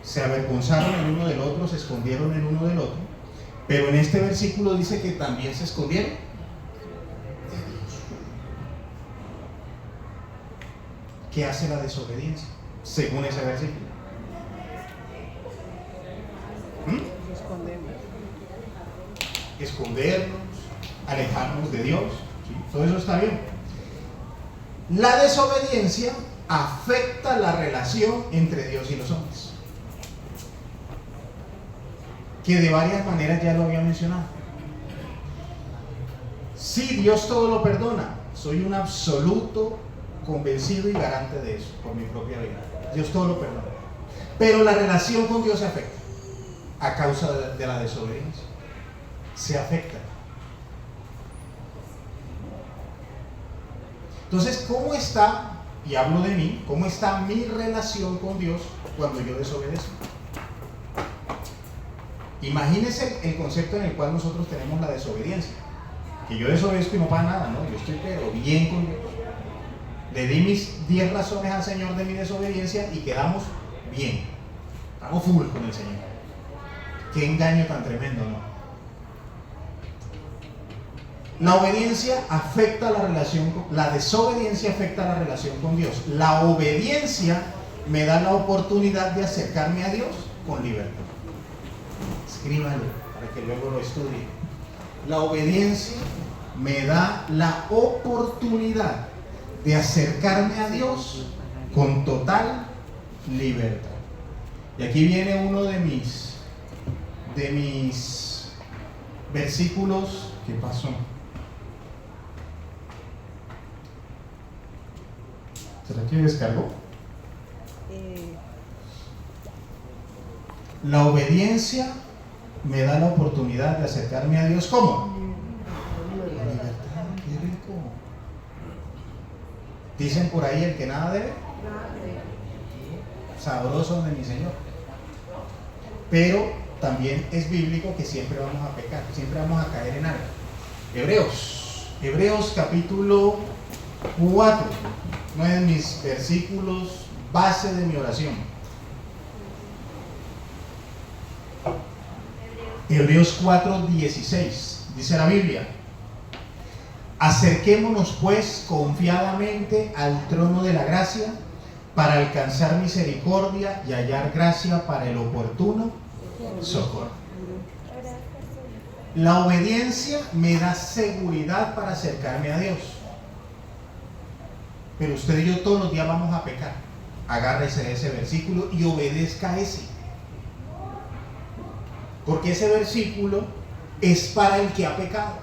se avergonzaron el uno del otro, se escondieron el uno del otro. Pero en este versículo dice que también se escondieron de Dios. ¿Qué hace la desobediencia? Según ese versículo. Escondernos, alejarnos de Dios, ¿sí? Todo eso está bien. La desobediencia afecta la relación entre Dios y los hombres, que de varias maneras ya lo había mencionado. Sí, Dios todo lo perdona. Soy un absoluto convencido y garante de eso por mi propia vida. Dios todo lo perdona. Pero la relación con Dios se afecta a causa de la desobediencia. Se afecta. Entonces, ¿cómo está, y hablo de mí, cómo está mi relación con Dios cuando yo desobedezco? Imagínense el concepto en el cual nosotros tenemos la desobediencia. Que yo desobedezco y no pasa nada, ¿no? Yo estoy pero bien con Dios. Le di mis 10 razones al Señor de mi desobediencia y quedamos bien. Estamos full con el Señor. Qué engaño tan tremendo, ¿no? La obediencia afecta la relación, la desobediencia afecta la relación con Dios. La obediencia me da la oportunidad de acercarme a Dios con libertad. Escríbalo para que luego lo estudie. La obediencia me da la oportunidad de acercarme a Dios con total libertad. Y aquí viene uno de mis versículos. ¿Qué pasó? ¿Será que descargó? La obediencia me da la oportunidad de acercarme a Dios. ¿Cómo? La libertad, qué rico. Dicen por ahí, el que nada debe, sabroso de mi Señor. Pero también es bíblico que siempre vamos a pecar, siempre vamos a caer en algo. Hebreos capítulo 4, uno de mis versículos base de mi oración. Hebreos 4:16, dice la Biblia: acerquémonos pues confiadamente al trono de la gracia para alcanzar misericordia y hallar gracia para el oportuno socorro. La obediencia me da seguridad para acercarme a Dios. Pero usted y yo todos los días vamos a pecar. Agárrese de ese versículo y obedezca a ese. Porque ese versículo es para el que ha pecado.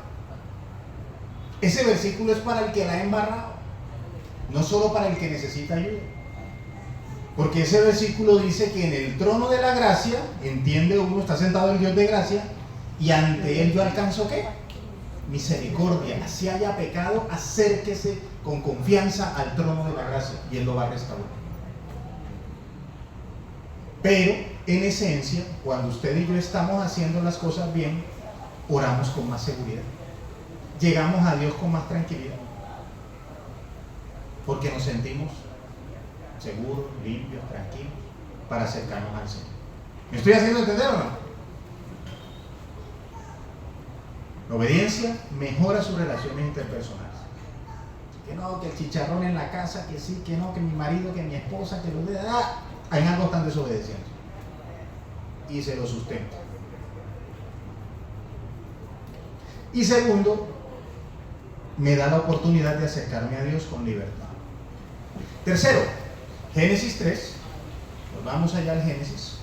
Ese versículo es para el que la ha embarrado. No solo para el que necesita ayuda. Porque ese versículo dice que en el trono de la gracia, entiende uno, está sentado el Dios de gracia, y ante él yo alcanzo ¿qué? Misericordia. Así haya pecado, acérquese con confianza al trono de la gracia y él lo va a restaurar. Pero en esencia, cuando usted y yo estamos haciendo las cosas bien, oramos con más seguridad, llegamos a Dios con más tranquilidad, porque nos sentimos seguros, limpios, tranquilos para acercarnos al Señor. ¿Me estoy haciendo entender o no? La obediencia mejora sus relaciones interpersonales. Que no, que el chicharrón en la casa, que sí, que no, que mi marido, que mi esposa, que los de hay algo están desobedeciendo. Y se lo sustenta. Y segundo, me da la oportunidad de acercarme a Dios con libertad. Tercero, Génesis 3. Nos vamos allá al Génesis.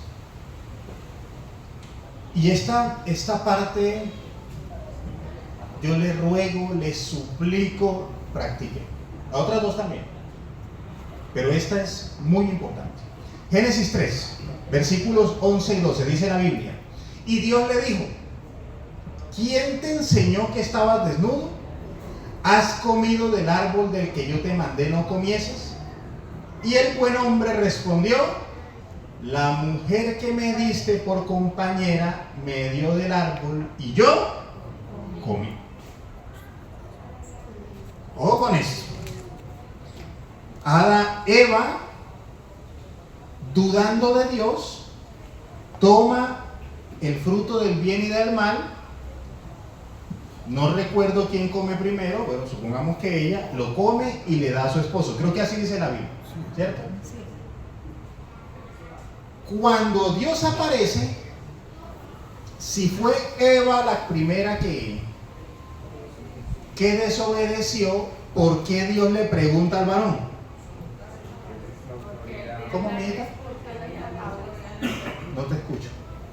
Y esta parte, yo le ruego, le suplico, practique. Las otras dos también. Pero esta es muy importante. Génesis 3, versículos 11 y 12, dice la Biblia: Y Dios le dijo: ¿quién te enseñó que estabas desnudo? ¿Has comido del árbol del que yo te mandé no comieses? Y el buen hombre respondió: la mujer que me diste por compañera me dio del árbol y yo comí. Ojo con eso. Eva, dudando de Dios, toma el fruto del bien y del mal. No recuerdo quién come primero, pero supongamos que ella lo come y le da a su esposo. Creo que así dice la Biblia, ¿cierto? Cuando Dios aparece, si fue Eva la primera que desobedeció, ¿por qué Dios le pregunta al varón? ¿Cómo, mijita? No te escucho.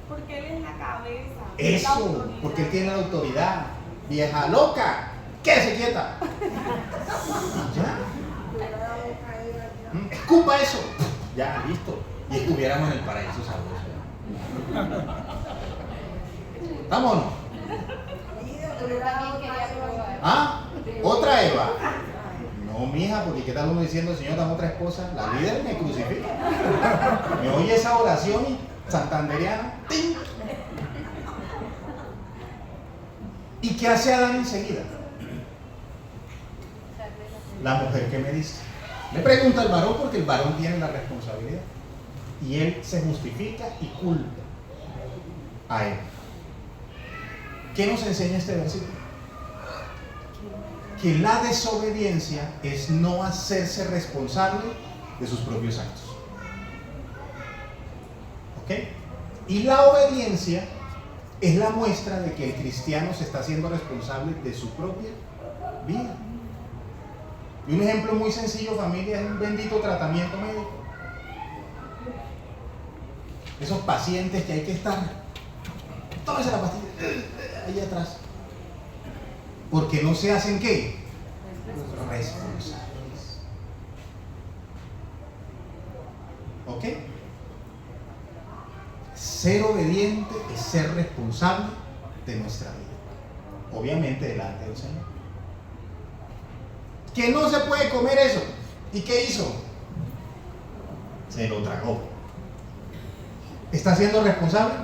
Porque él es la cabeza. Eso, porque él tiene la autoridad. Vieja loca, quédese quieta. ¿Ya? Escupa eso. Ya, listo. Y estuviéramos en el paraíso sabroso. ¿Estamos o no? ¿Ah? ¿Otra Eva? No, mija, porque ¿qué tal uno diciendo, Señor, dame otra esposa? La líder me crucifica. Me oye esa oración santanderiana. ¡Ting! ¿Y qué hace Adán enseguida? La mujer que me dice. Le pregunta al varón porque el varón tiene la responsabilidad. Y él se justifica y culpa a él. ¿Qué nos enseña este versículo? Que la desobediencia es no hacerse responsable de sus propios actos. ¿Ok? Y la obediencia es la muestra de que el cristiano se está haciendo responsable de su propia vida. Y un ejemplo muy sencillo, familia, es un bendito tratamiento médico. Esos pacientes que hay que estar, tómese la pastilla, ahí atrás. Porque no se hacen ¿qué? Responsables. ¿Ok? Ser obediente es ser responsable de nuestra vida. Obviamente delante del Señor. Que no se puede comer eso. ¿Y qué hizo? Se lo tragó. ¿Está siendo responsable?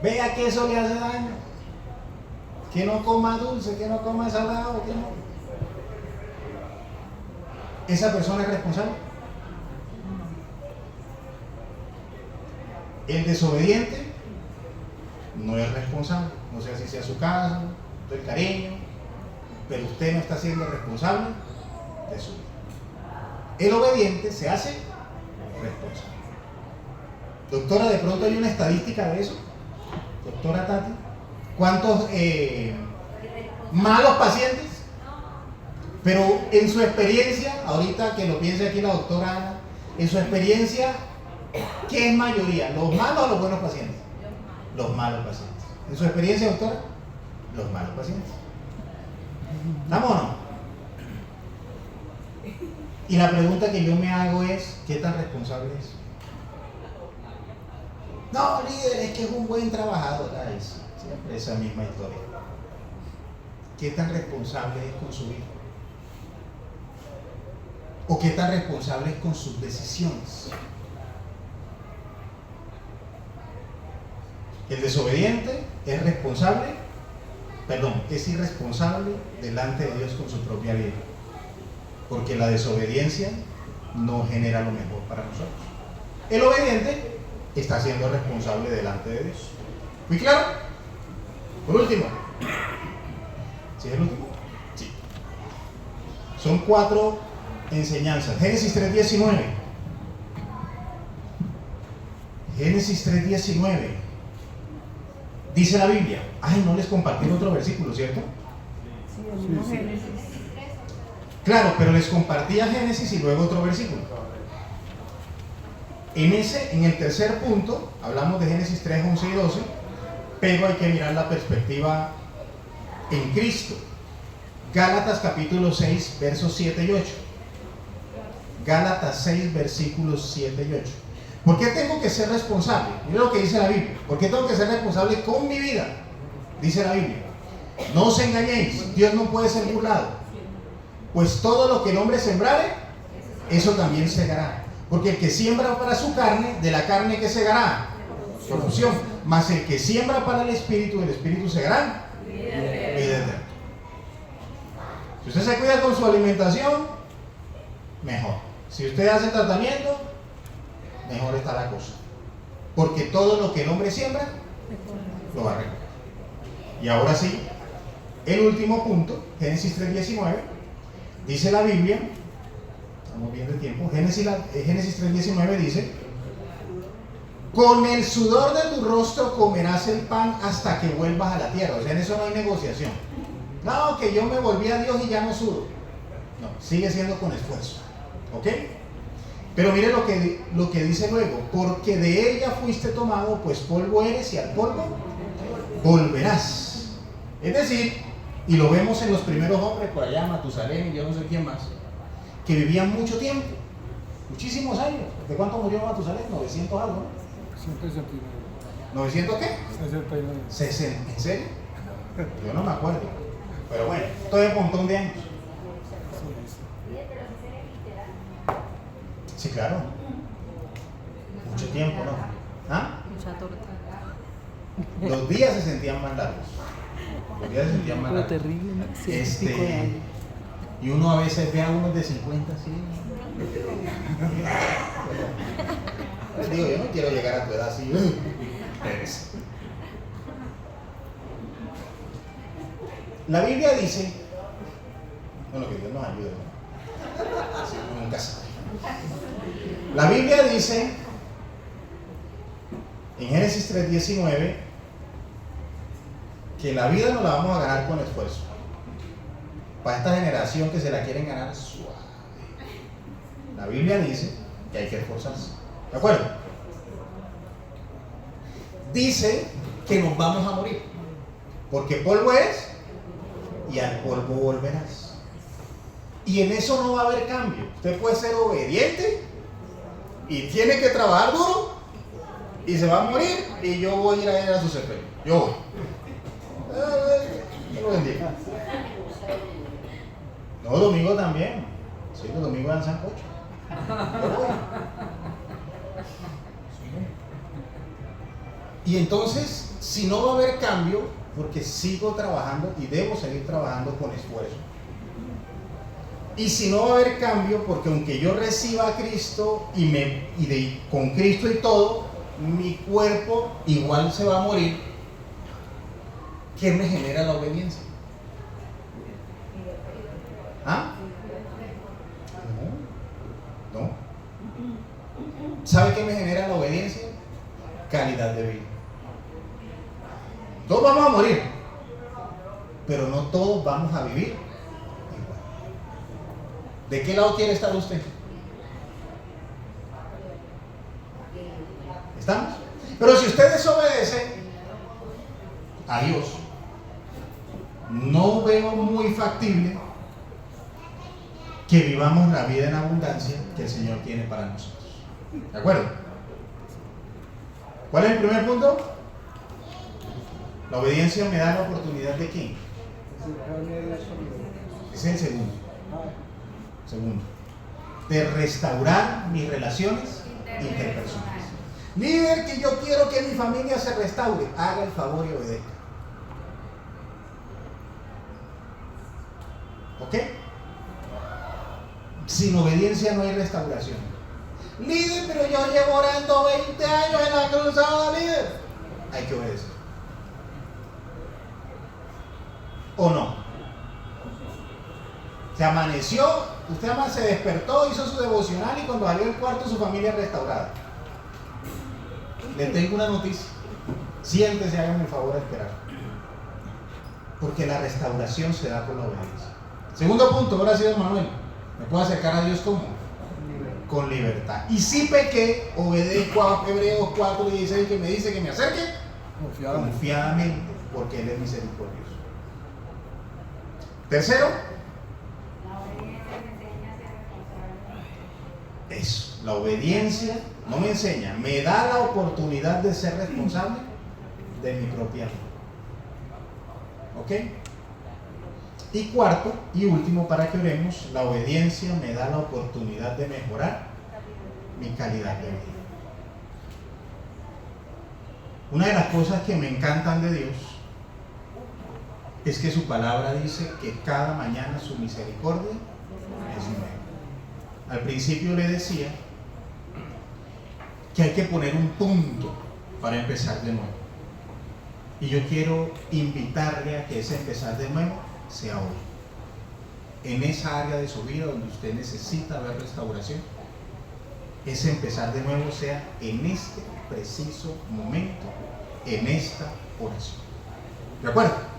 Vea que eso le hace daño. Que no coma dulce, que no coma salado, que no. ¿Esa persona es responsable? El desobediente no es responsable. No sé si sea su caso, todo el cariño, pero usted no está siendo responsable de su vida. El obediente se hace responsable. Doctora, de pronto hay una estadística de eso. Doctora Tati, ¿cuántos malos pacientes? Pero en su experiencia, ahorita que lo piense aquí la doctora Ana, en su experiencia, ¿qué es mayoría? ¿Los malos o los buenos pacientes? Los malos pacientes. En su experiencia, doctora, los malos pacientes. ¿Estamos o no? Y la pregunta que yo me hago es, ¿qué tan responsable es? No, líder, es que es un buen trabajador. Ay, sí, siempre esa misma historia. ¿Qué tan responsable es con su vida? ¿O qué tan responsable es con sus decisiones? El desobediente es responsable, es irresponsable delante de Dios con su propia vida. Porque la desobediencia no genera lo mejor para nosotros. El obediente está siendo responsable delante de Dios. ¿Muy claro? Por último. ¿Sí es el último? Sí. Son 4 enseñanzas. Génesis 3:19. Génesis 3:19. Dice la Biblia. Ay, no les compartí el otro versículo, ¿cierto? Sí, el mismo Génesis. Claro, pero les compartía Génesis y luego otro versículo. En el tercer punto, hablamos de Génesis 3, 11 y 12, pero hay que mirar la perspectiva en Cristo. Gálatas capítulo 6, versos 7 y 8. Gálatas 6, versículos 7 y 8. ¿Por qué tengo que ser responsable? Mira lo que dice la Biblia. ¿Por qué tengo que ser responsable con mi vida? Dice la Biblia. No os engañéis, Dios no puede ser burlado. Pues todo lo que el hombre sembrare, eso también segará. Porque el que siembra para su carne, de la carne que segará, corrupción. Mas el que siembra para el espíritu segará vida eterna. Si usted se cuida con su alimentación, mejor. Si usted hace tratamiento, mejor está la cosa. Porque todo lo que el hombre siembra, lo va a recoger. Y ahora sí, el último punto, Génesis 3:19, dice la Biblia, estamos bien de tiempo, Génesis 3:19 dice: con el sudor de tu rostro comerás el pan hasta que vuelvas a la tierra. O sea, en eso no hay negociación. No, que yo me volví a Dios y ya no sudo. No, sigue siendo con esfuerzo. ¿Ok? Pero mire lo que dice luego: porque de ella fuiste tomado, pues polvo eres y al polvo volverás. Es decir, y lo vemos en los primeros hombres por allá, Matusalén y yo no sé quién más, que vivían mucho tiempo, muchísimos años. ¿De cuánto murió Matusalén? 900 algo, ¿no? 169. ¿900 qué? 69. 60. ¿En serio? Yo no me acuerdo. Pero bueno, todo es un montón de años. Sí, claro. Mucho tiempo, ¿no? ¿Ah? Mucha torta. Los días se sentían más largos. Los días se sentían más largos. Terrible, ¿no? Sí, pico de años. Y uno a veces ve a unos de 50 así. Digo, yo no quiero llegar a tu edad así. La Biblia dice, bueno, que Dios nos ayude, ¿no? Así uno nunca sabe. La Biblia dice en Génesis 3:19 que la vida no la vamos a ganar con esfuerzo. Para esta generación que se la quieren ganar suave, la Biblia dice que hay que esforzarse. ¿De acuerdo? Dice que nos vamos a morir, porque polvo eres y al polvo volverás. Y en eso no va a haber cambio. Usted puede ser obediente y tiene que trabajar duro y se va a morir, y yo voy a ir a ir a su sepelio. Yo voy. Dios lo bendiga. No, domingo también. Sí, los domingos dan sancocho. Yo voy. Y entonces, si no va a haber cambio, porque sigo trabajando y debo seguir trabajando con esfuerzo. Y si no va a haber cambio, porque aunque yo reciba a Cristo con Cristo y todo, mi cuerpo igual se va a morir, ¿qué me genera la obediencia? ¿Ah? No. ¿Sabe qué me genera la obediencia? Calidad de vida. Todos vamos a morir, pero no todos vamos a vivir igual. ¿De qué lado quiere estar usted? ¿Estamos? Pero si usted desobedece a Dios, no veo muy factible que vivamos la vida en abundancia que el Señor tiene para nosotros. ¿De acuerdo? ¿Cuál es el primer punto? La obediencia me da la oportunidad de ¿qué? Ese es el segundo. Segundo, de restaurar mis relaciones interpersonales. Líder, que yo quiero que mi familia se restaure. Haga el favor y obedezca. ¿Ok? Sin obediencia no hay restauración. Líder, pero yo llevo orando 20 años en la cruzada, líder. Hay que obedecer. ¿O no? Se amaneció, usted se despertó, hizo su devocional y cuando salió del cuarto su familia restaurada. Le tengo una noticia. Siéntese, háganme el favor de esperar. Porque la restauración se da por la obediencia. Segundo punto, ahora sí, don Manuel. ¿Me puedo acercar a Dios cómo? Con libertad. Y si pequé, obedezco a Hebreos 4:16 que me dice que me acerque confiadamente, porque Él es misericordioso. Tercero, Eso, la obediencia no me enseña, me da la oportunidad de ser responsable de mi propia vida. ¿Ok? Y cuarto y último, para que oremos, la obediencia me da la oportunidad de mejorar mi calidad de vida. Una de las cosas que me encantan de Dios es que su palabra dice que cada mañana su misericordia es nueva. Al principio le decía que hay que poner un punto para empezar de nuevo. Y yo quiero invitarle a que ese empezar de nuevo sea hoy. En esa área de su vida donde usted necesita ver restauración, ese empezar de nuevo sea en este preciso momento, en esta oración. ¿De acuerdo?